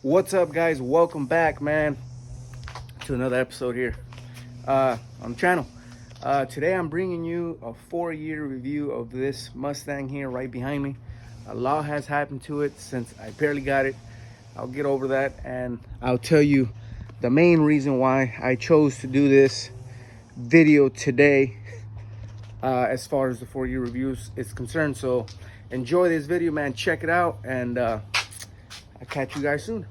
What's up, guys? Welcome back, man, to another episode here on the channel. Today I'm bringing you a 4-year review of this Mustang here right behind me. A lot has happened to it since I barely got it. I'll get over that, and I'll tell you the main reason why I chose to do this video today as far as the 4-year reviews is concerned. So enjoy this video, man. Check it out, and I'll catch you guys soon.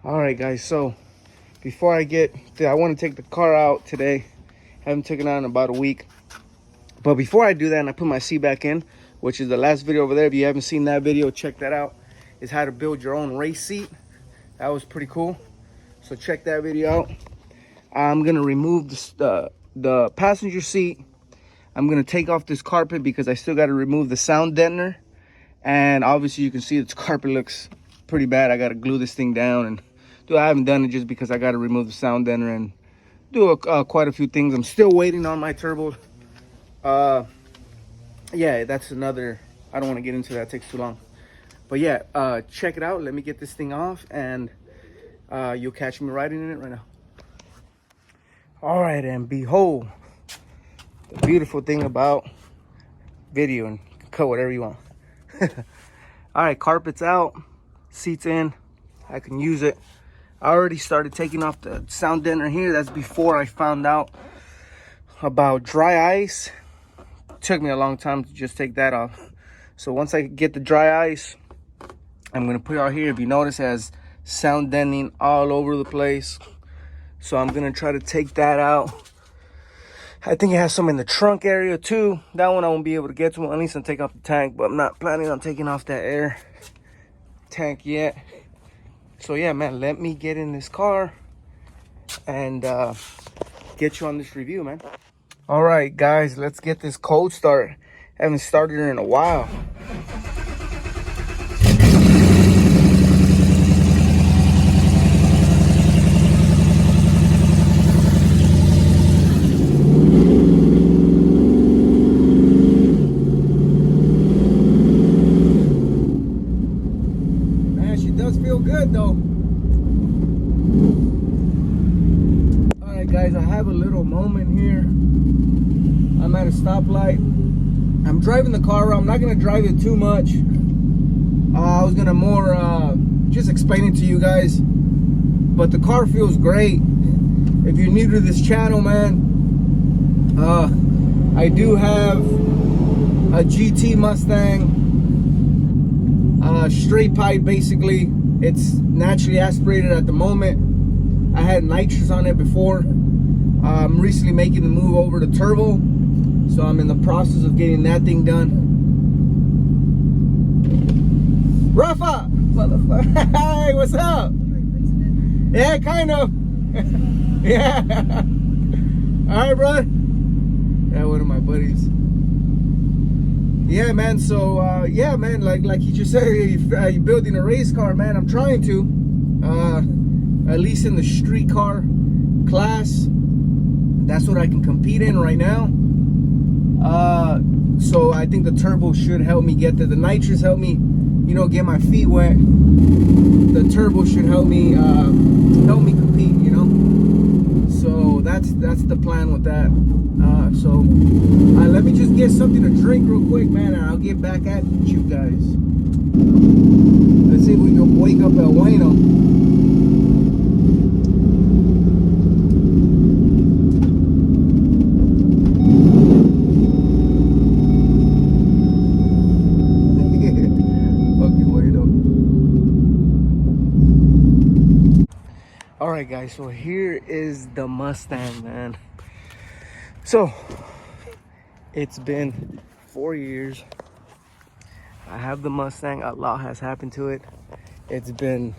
All right, guys, so before I want to take the car out today. Haven't taken it out in about a week, but before I do that and I put my seat back in, which is the last video over there, if you haven't seen that video, check that out. Is how to build your own race seat. That was pretty cool, so check that video out. I'm gonna remove the passenger seat. I'm gonna take off this carpet because I still got to remove the sound deadener, and obviously you can see this carpet looks pretty bad. I got to glue this thing down, and I haven't done it just because I got to remove the sound deadener and do quite a few things. I'm still waiting on my turbo. Yeah, that's another, I don't want to get into that, it takes too long. But yeah, check it out. Let me get this thing off, and you'll catch me riding in it right now. All right, and behold, the beautiful thing about video, and cut whatever you want. All right, carpet's out, seats in, I can use it. I already started taking off the sound deadener here. That's before I found out about dry ice. It took me a long time to just take that off. So once I get the dry ice, I'm gonna put it out here. If you notice, it has sound deadening all over the place. So I'm gonna try to take that out. I think it has some in the trunk area too. That one I won't be able to get to, at least I'll take off the tank, but I'm not planning on taking off that air tank yet. So yeah, man, let me get in this car and get you on this review, man. All right, guys, let's get this cold start. Haven't started in a while. Man, she does feel good though. All right, guys, I have a little moment here. I'm at a stoplight. I'm driving the car around. I'm not gonna drive it too much. I was gonna more just explain it to you guys, but the car feels great. If you're new to this channel, man, I do have a GT Mustang, straight pipe. Basically, it's naturally aspirated at the moment. I had nitrous on it before. I'm recently making the move over to turbo, so I'm in the process of getting that thing done. Rafa! Motherfucker! Hey, what's up? Yeah, kind of. Yeah. Alright, brother. Yeah, one of my buddies. Yeah, man, so, yeah, man, like you just said, you're building a race car, man. I'm trying to. At least in the street car class. That's what I can compete in right now. So I think the turbo should help me get there. The nitrous help me, you know, get my feet wet. The turbo should help me compete, you know. So that's the plan with that. Let me just get something to drink real quick, man, and I'll get back at you guys. Let's see if we can wake up El Bueno. All right, guys, so here is the Mustang, man. So it's been 4 years. I have the Mustang. A lot has happened to it. It's been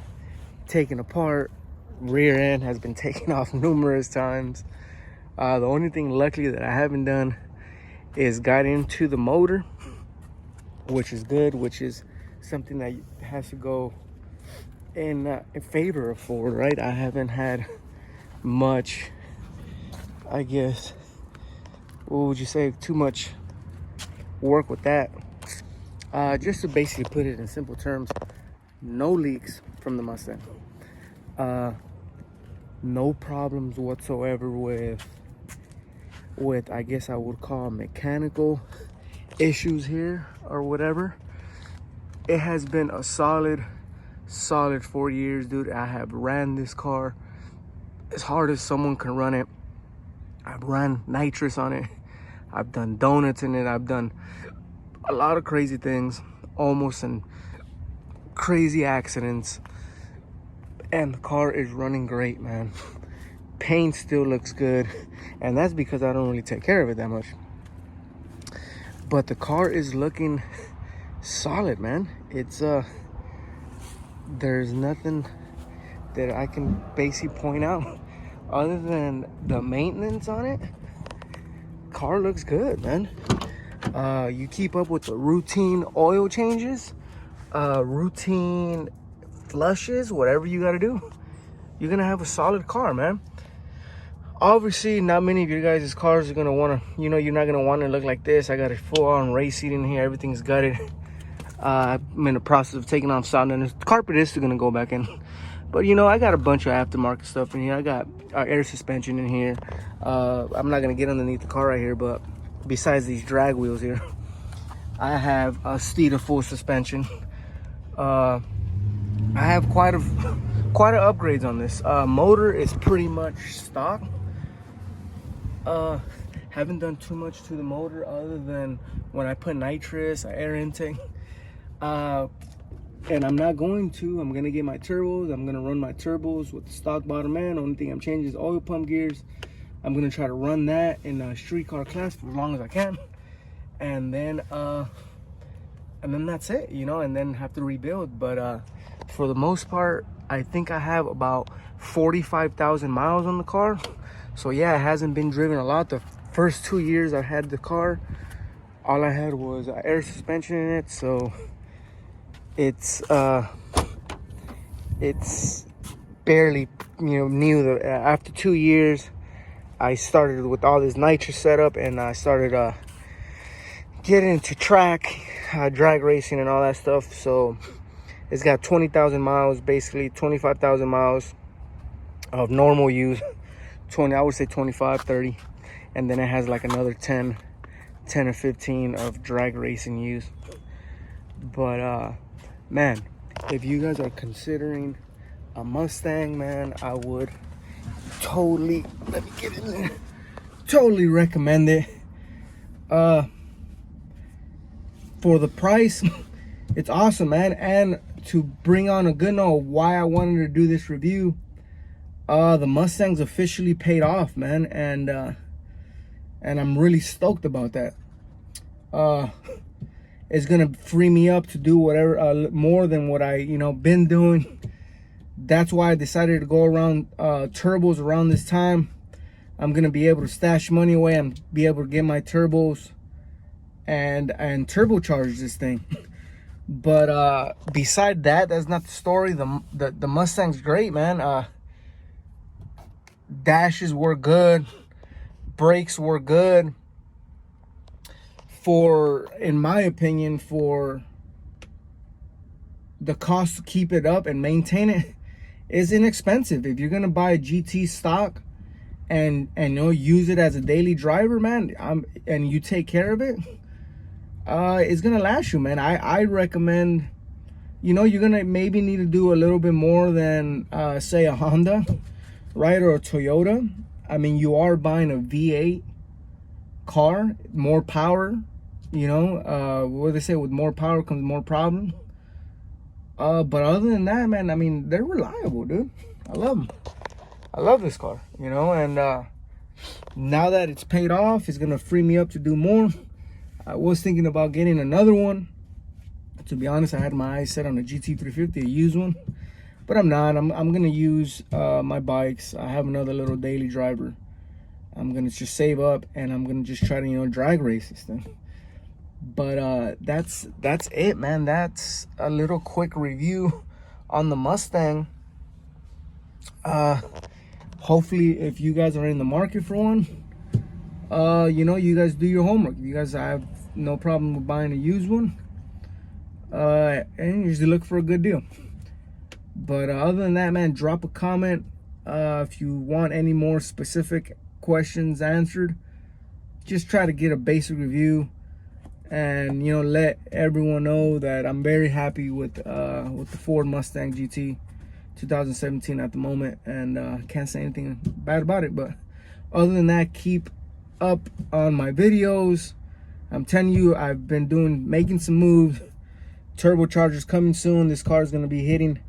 taken apart. Rear end has been taken off numerous times. The only thing luckily that I haven't done is got into the motor, which is good, which is something that has to go in favor of Ford, right? I haven't had much, I guess, what would you say, too much work with that. Just to basically put it in simple terms, no leaks from the Mustang. No problems whatsoever with I guess I would call mechanical issues here or whatever. It has been a solid 4 years, dude. I have ran this car as hard as someone can run it. I've ran nitrous on it. I've done donuts in it. I've done a lot of crazy things, almost in crazy accidents, and the car is running great, man. Paint still looks good, and that's because I don't really take care of it that much. But the car is looking solid, man. It's there's nothing that I can basically point out other than the maintenance on it. Car looks good, man. You keep up with the routine oil changes, routine flushes, whatever you got to do, you're gonna have a solid car, man. Obviously, not many of your guys' cars are gonna want to, you're not gonna want to look like this. I got a full-on race seat in here. Everything's gutted. I'm in the process of taking off sound, and the carpet is still gonna go back in. But I got a bunch of aftermarket stuff in here. I got air suspension in here. I'm not gonna get underneath the car right here, but besides these drag wheels here, I have a Steeda full suspension. I have quite a upgrades on this. Motor is pretty much stock. Haven't done too much to the motor other than when I put nitrous, air intake. And I'm not going to. I'm gonna get my turbos. I'm gonna run my turbos with the stock bottom end. Only thing I'm changing is oil pump gears. I'm gonna try to run that in a street car class for as long as I can, and then that's it, and then have to rebuild. But for the most part, I think I have about 45,000 miles on the car. So yeah, it hasn't been driven a lot. The first 2 years I had the car, all I had was air suspension in it. So it's barely new. After 2 years, I started with all this nitrous setup, and I started getting into track, drag racing, and all that stuff. So it's got 20,000 miles, basically 25,000 miles of normal use. I would say 25, 30, and then it has like another 10 or 15 of drag racing use. But man, if you guys are considering a Mustang, man, I would totally, let me get in there, totally recommend it. For the price, it's awesome, man. And to bring on a good note why I wanted to do this review, the Mustang's officially paid off, man, and I'm really stoked about that. It's gonna free me up to do whatever more than what I been doing. That's why I decided to go around turbos around this time. I'm gonna be able to stash money away and be able to get my turbos and turbocharge this thing. But beside that, that's not the story. The Mustang's great, man. Dashes were good, brakes were good. In my opinion, for the cost to keep it up and maintain it is inexpensive. If you're gonna buy a GT stock and use it as a daily driver, man, and you take care of it, it's gonna last you, man. I recommend, you're gonna maybe need to do a little bit more than say a Honda, right, or a Toyota. I mean, you are buying a V8 car, more power. What do they say? With more power comes more problem. But other than that, man, I mean, they're reliable, dude. I love them. I love this car, and now that it's paid off, it's gonna free me up to do more. I was thinking about getting another one. To be honest, I had my eyes set on a GT350, a used one, but I'm not. I'm gonna use my bikes. I have another little daily driver I'm gonna just save up and I'm gonna just try to, you know, drag race this thing. But that's it, man. That's a little quick review on the Mustang. Hopefully, if you guys are in the market for one, you know, you guys do your homework. You guys have no problem with buying a used one, and usually look for a good deal. But other than that, man, drop a comment if you want any more specific questions answered. Just try to get a basic review, and, you know, let everyone know that I'm very happy with the Ford Mustang GT 2017 at the moment, and can't say anything bad about it. But other than that, keep up on my videos. I'm telling you, I've been making some moves. Turbochargers coming soon. This car is going to be hitting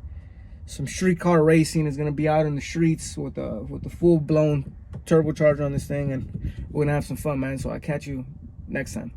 some street car racing. Is going to be out in the streets with a full-blown turbocharger on this thing, and we're going to have some fun, man. So I'll catch you next time.